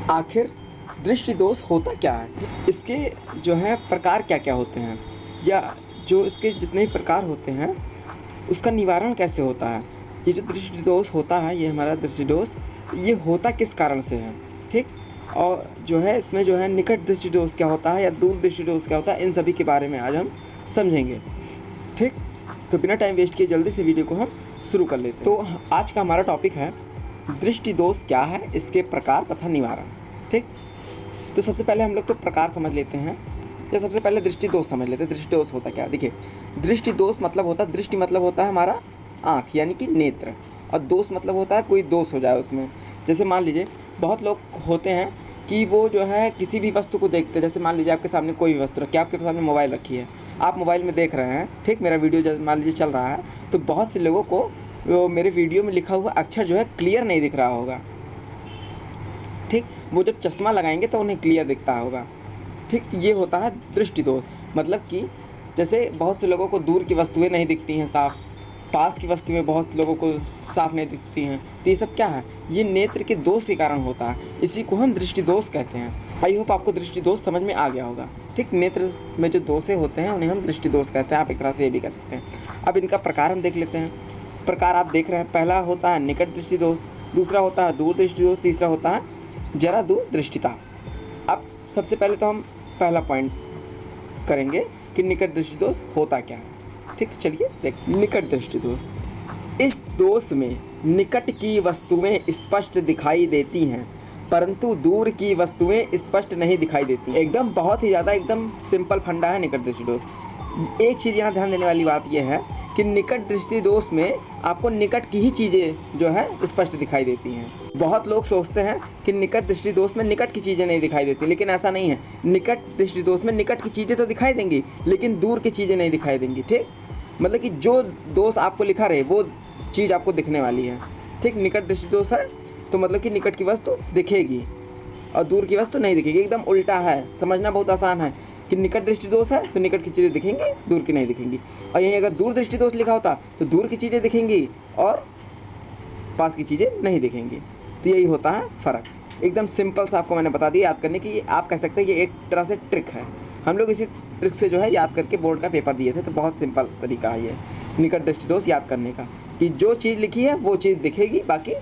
आखिर दृष्टि दोष होता क्या है, इसके जो है प्रकार क्या क्या होते हैं, या जो इसके जितने भी प्रकार होते हैं उसका निवारण कैसे होता है। ये जो दृष्टि दोष होता है, ये हमारा दृष्टि दोष ये होता किस कारण से है, ठीक। और जो है इसमें जो है निकट दृष्टि दोष क्या होता है या दूर दृष्टि दोष क्या होता है, इन सभी के बारे में आज हम समझेंगे, ठीक। तो बिना टाइम वेस्ट किए जल्दी से वीडियो को हम शुरू कर लेते हैं। तो आज का हमारा टॉपिक है दृष्टि दोष क्या है, इसके प्रकार तथा निवारण, ठीक। तो सबसे पहले हम लोग तो प्रकार समझ लेते हैं, या सबसे पहले दृष्टि दोष समझ लेते हैं। दृष्टि दोष होता क्या, देखिए दृष्टि दोष मतलब होता है, दृष्टि मतलब होता है हमारा आँख यानी कि नेत्र, और दोष मतलब होता है कोई दोष हो जाए उसमें। जैसे मान लीजिए बहुत लोग होते हैं कि वो जो है किसी भी वस्तु को देखते हैं, जैसे मान लीजिए आपके सामने कोई भी वस्तु रखी है, आपके सामने मोबाइल रखी है, आप मोबाइल में देख रहे हैं, ठीक, मेरा वीडियो मान लीजिए चल रहा है, तो बहुत से लोगों को वो मेरे वीडियो में लिखा हुआ अक्षर जो है क्लियर नहीं दिख रहा होगा, ठीक। वो जब चश्मा लगाएंगे तो उन्हें क्लियर दिखता होगा, ठीक। ये होता है दृष्टि दोष। मतलब कि जैसे बहुत से लोगों को दूर की वस्तुएं नहीं दिखती हैं साफ, पास की वस्तुएं बहुत लोगों को साफ नहीं दिखती हैं, तो ये सब क्या है, ये नेत्र के दोष के कारण होता है, इसी को हम दृष्टि दोष कहते हैं। आई होप आपको दृष्टि दोष समझ में आ गया होगा, ठीक। नेत्र में जो दोषे होते हैं उन्हें हम दृष्टि दोष कहते हैं, आप एक तरह से ये भी कह सकते हैं। अब इनका प्रकार हम देख लेते हैं। प्रकार आप देख रहे हैं, पहला होता है निकट दृष्टि दोष, दूसरा होता है दूर दृष्टि दोष, तीसरा होता है जरा दूर दृष्टिता। अब सबसे पहले तो हम पहला पॉइंट करेंगे कि निकट दृष्टि दोष होता क्या है, ठीक। तो चलिए देख, निकट दृष्टि दोष, इस दोष में निकट की वस्तुएं स्पष्ट दिखाई देती हैं परंतु दूर की वस्तुएं स्पष्ट नहीं दिखाई देती। एकदम बहुत ही ज़्यादा एकदम सिंपल फंडा है निकट दृष्टि दोष। एक चीज़ यहाँ ध्यान देने वाली बात यह है कि निकट दृष्टि दोष में आपको निकट की ही चीज़ें जो है स्पष्ट दिखाई देती हैं। बहुत लोग सोचते हैं कि निकट दृष्टि दोष में निकट की चीज़ें नहीं दिखाई देती, लेकिन ऐसा नहीं है। निकट दृष्टि दोष में निकट की चीज़ें तो दिखाई देंगी लेकिन दूर की चीज़ें नहीं दिखाई देंगी, ठीक। मतलब कि जो दोष आपको लिखा रहे वो चीज़ आपको दिखने वाली है, ठीक। निकट दृष्टि दोष है तो मतलब कि निकट की वस्तु दिखेगी और दूर की वस्तु नहीं दिखेगी। एकदम उल्टा है, समझना बहुत आसान है कि निकट दृष्टि दोष है तो निकट की चीज़ें दिखेंगी, दूर की नहीं दिखेंगी। और यहीं अगर दूर दृष्टि दोष लिखा होता तो दूर की चीज़ें दिखेंगी और पास की चीज़ें नहीं दिखेंगी। तो यही होता है फ़र्क। एकदम सिंपल सा आपको मैंने बता दिया याद करने की। आप कह सकते हैं ये एक तरह से ट्रिक है, हम लोग इसी ट्रिक से जो है याद करके बोर्ड का पेपर दिए थे। तो बहुत सिंपल तरीका है ये निकट दृष्टि दोष याद करने का, कि जो चीज़ लिखी है वो चीज़ दिखेगी, बाकी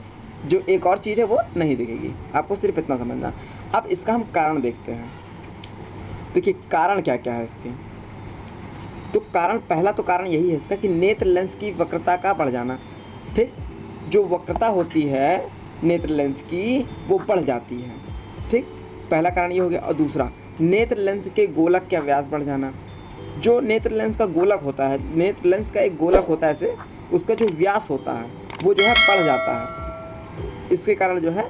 जो एक और चीज़ है वो नहीं दिखेगी। आपको सिर्फ इतना समझना। अब इसका हम कारण देखते हैं। देखिए कारण क्या क्या है इसके। तो कारण, पहला तो कारण यही है इसका कि नेत्र लेंस की वक्रता का बढ़ जाना, ठीक। जो वक्रता होती है नेत्र लेंस की वो बढ़ जाती है, ठीक। पहला कारण ये हो गया। और दूसरा, नेत्र लेंस के गोलक का व्यास बढ़ जाना। जो नेत्र लेंस का गोलक होता है, नेत्र लेंस का एक गोलक होता है ऐसे, उसका जो व्यास होता है वो जो है बढ़ जाता है। इसके कारण जो है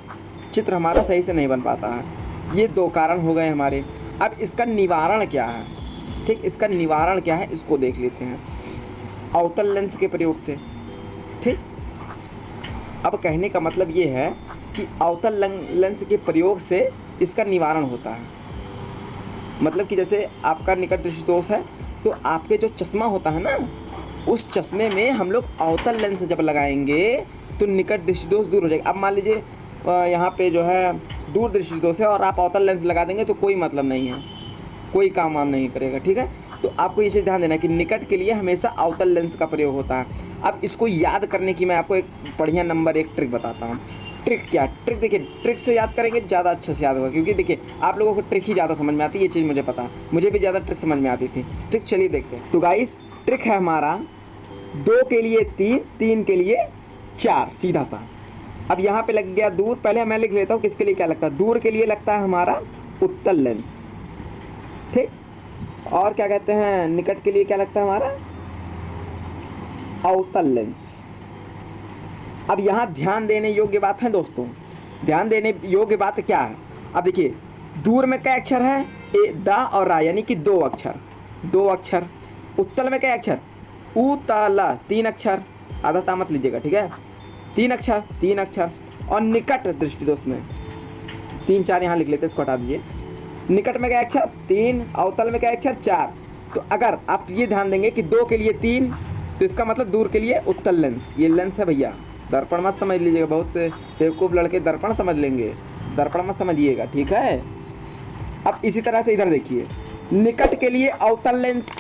चित्र हमारा सही से नहीं बन पाता है। ये दो कारण हो गए हमारे। अब इसका निवारण क्या है, ठीक। इसका निवारण क्या है इसको देख लेते हैं अवतल लेंस के प्रयोग से, ठीक। अब कहने का मतलब ये है कि अवतल लेंस के प्रयोग से इसका निवारण होता है। मतलब कि जैसे आपका निकट दृष्टि दोष है तो आपके जो चश्मा होता है ना, उस चश्मे में हम लोग अवतल लेंस जब लगाएंगे तो निकट दृष्टि दोष दूर हो जाएगा। अब मान लीजिए यहाँ पे जो है दूर दृष्टि दोष है और आप अवतल लेंस लगा देंगे तो कोई मतलब नहीं है, कोई काम वाम नहीं करेगा, ठीक है। तो आपको ये चीज़ ध्यान देना है कि निकट के लिए हमेशा अवतल लेंस का प्रयोग होता है। अब इसको याद करने की मैं आपको एक बढ़िया नंबर एक ट्रिक बताता हूँ। ट्रिक क्या, ट्रिक देखिए, ट्रिक से याद करेंगे ज़्यादा अच्छे से याद होगा, क्योंकि देखिए आप लोगों को ट्रिक ही ज़्यादा समझ में आती है। ये चीज़ मुझे पता है, मुझे भी ज़्यादा ट्रिक समझ में आती थी। ट्रिक चलिए देखते हैं। तो गाइस ट्रिक है हमारा 2 के लिए 3, 3 के लिए 4, सीधा सा। अब यहाँ पे लग गया दूर, पहले मैं लिख लेता हूँ किसके लिए क्या लगता है। दूर के लिए लगता है हमारा उत्तल लेंस, ठीक। और क्या कहते हैं, निकट के लिए क्या लगता है हमारा अवतल लेंस। अब यहाँ ध्यान देने योग्य बात है दोस्तों, ध्यान देने योग्य बात क्या है। अब देखिए दूर में क्या अक्षर है, ए, दा और रा, यानी कि 2 अक्षर, 2 अक्षर। उत्तल में क्या अक्षर, उ, ता, ला, 3 अक्षर, आधा ता मत लीजिएगा, ठीक है, 3 अक्षर, 3 अक्षर। और निकट दृष्टि दोष में 3 4 यहाँ लिख लेते हैं, इसको हटा दीजिए। निकट में क्या अक्षर 3, अवतल में क्या अक्षर 4। तो अगर आप ये ध्यान देंगे कि 2 के लिए 3, तो इसका मतलब दूर के लिए उत्तल लेंस। ये लेंस है भैया, दर्पण मत समझ लीजिएगा, बहुत से बेवकूफ़ लड़के दर्पण समझ लेंगे। दर्पण मत समझिएगा, ठीक है। अब इसी तरह से इधर देखिए, निकट के लिए अवतल लेंस,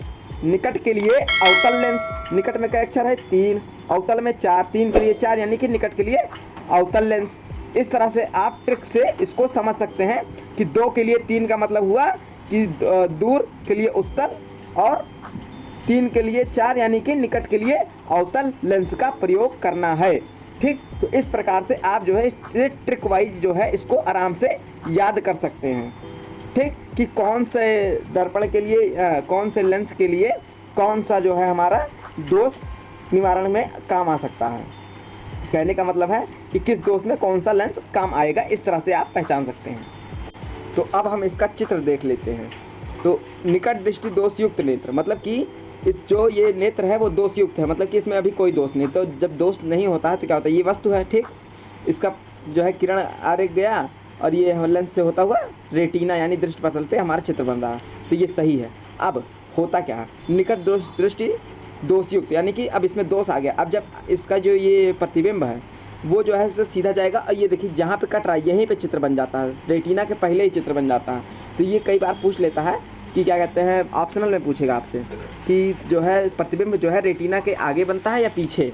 निकट के लिए अवतल लेंस, निकट में क्या अक्षर है 3, अवतल में 4, 3 के लिए 4 यानी कि निकट के लिए अवतल लेंस। इस तरह से आप ट्रिक से इसको समझ सकते हैं कि 2 के लिए 3 का मतलब हुआ कि दूर के लिए उत्तल, और 3 के लिए 4 यानी कि निकट के लिए अवतल लेंस का प्रयोग करना है, ठीक। तो इस प्रकार से आप जो है इससे ट्रिक वाइज जो है इसको आराम से याद कर सकते हैं, ठीक, कि कौन से दर्पण के लिए कौन से लेंस के लिए कौन सा जो है हमारा दोष निवारण में काम आ सकता है। कहने का मतलब है कि किस दोष में कौन सा लेंस काम आएगा, इस तरह से आप पहचान सकते हैं। तो अब हम इसका चित्र देख लेते हैं। तो निकट दृष्टि दोषयुक्त नेत्र, मतलब कि इस जो ये नेत्र है वो दोषयुक्त है, मतलब कि इसमें अभी कोई दोष नहीं। तो जब दोष नहीं होता है तो क्या होता है, ये वस्तु है, ठीक, इसका जो है किरण आगे गया और ये लेंस से होता हुआ रेटिना यानी दृष्टि पटल पे हमारा चित्र बन रहा है, तो ये सही है। अब होता क्या है, निकट दृष्टि दोषयुक्त यानी कि अब इसमें दोष आ गया। अब जब इसका जो ये प्रतिबिंब है वो जो है इससे सीधा जाएगा, और ये देखिए जहाँ पे कट रहा है यहीं पे चित्र बन जाता है, रेटिना के पहले ही चित्र बन जाता है। तो ये कई बार पूछ लेता है कि क्या कहते हैं, ऑप्शनल में पूछेगा आपसे कि जो है प्रतिबिंब जो है रेटिना के आगे बनता है या पीछे।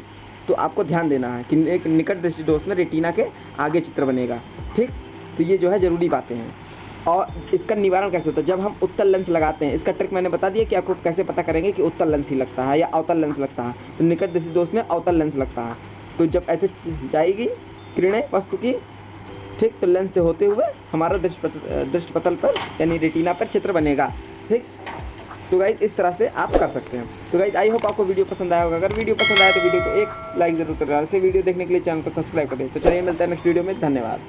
तो आपको ध्यान देना है कि एक निकट दृष्टि दोष में रेटिना के आगे चित्र बनेगा, ठीक। तो ये जो है ज़रूरी बातें हैं। और इसका निवारण कैसे होता है, जब हम उत्तल लेंस लगाते हैं, इसका ट्रिक मैंने बता दिया कि आपको कैसे पता करेंगे कि उत्तल लेंस ही लगता है या अवतल लेंस लगता है। तो निकट दृष्टि दोष में अवतल लेंस लगता है। तो जब ऐसे जाएगी किरणें वस्तु की, ठीक, तो लेंस से होते हुए हमारा दृष्टि पटल पर यानी रेटिना पर चित्र बनेगा, ठीक। तो गाइज इस तरह से आप कर सकते हैं। तो गाइज आई होप आपको वीडियो पसंद आया होगा। अगर वीडियो पसंद आया तो वीडियो को एक लाइक ज़रूर करें। ऐसे वीडियो देखने के लिए चैनल को सब्सक्राइब करें। तो चलिए मिलते हैं नेक्स्ट वीडियो में, धन्यवाद।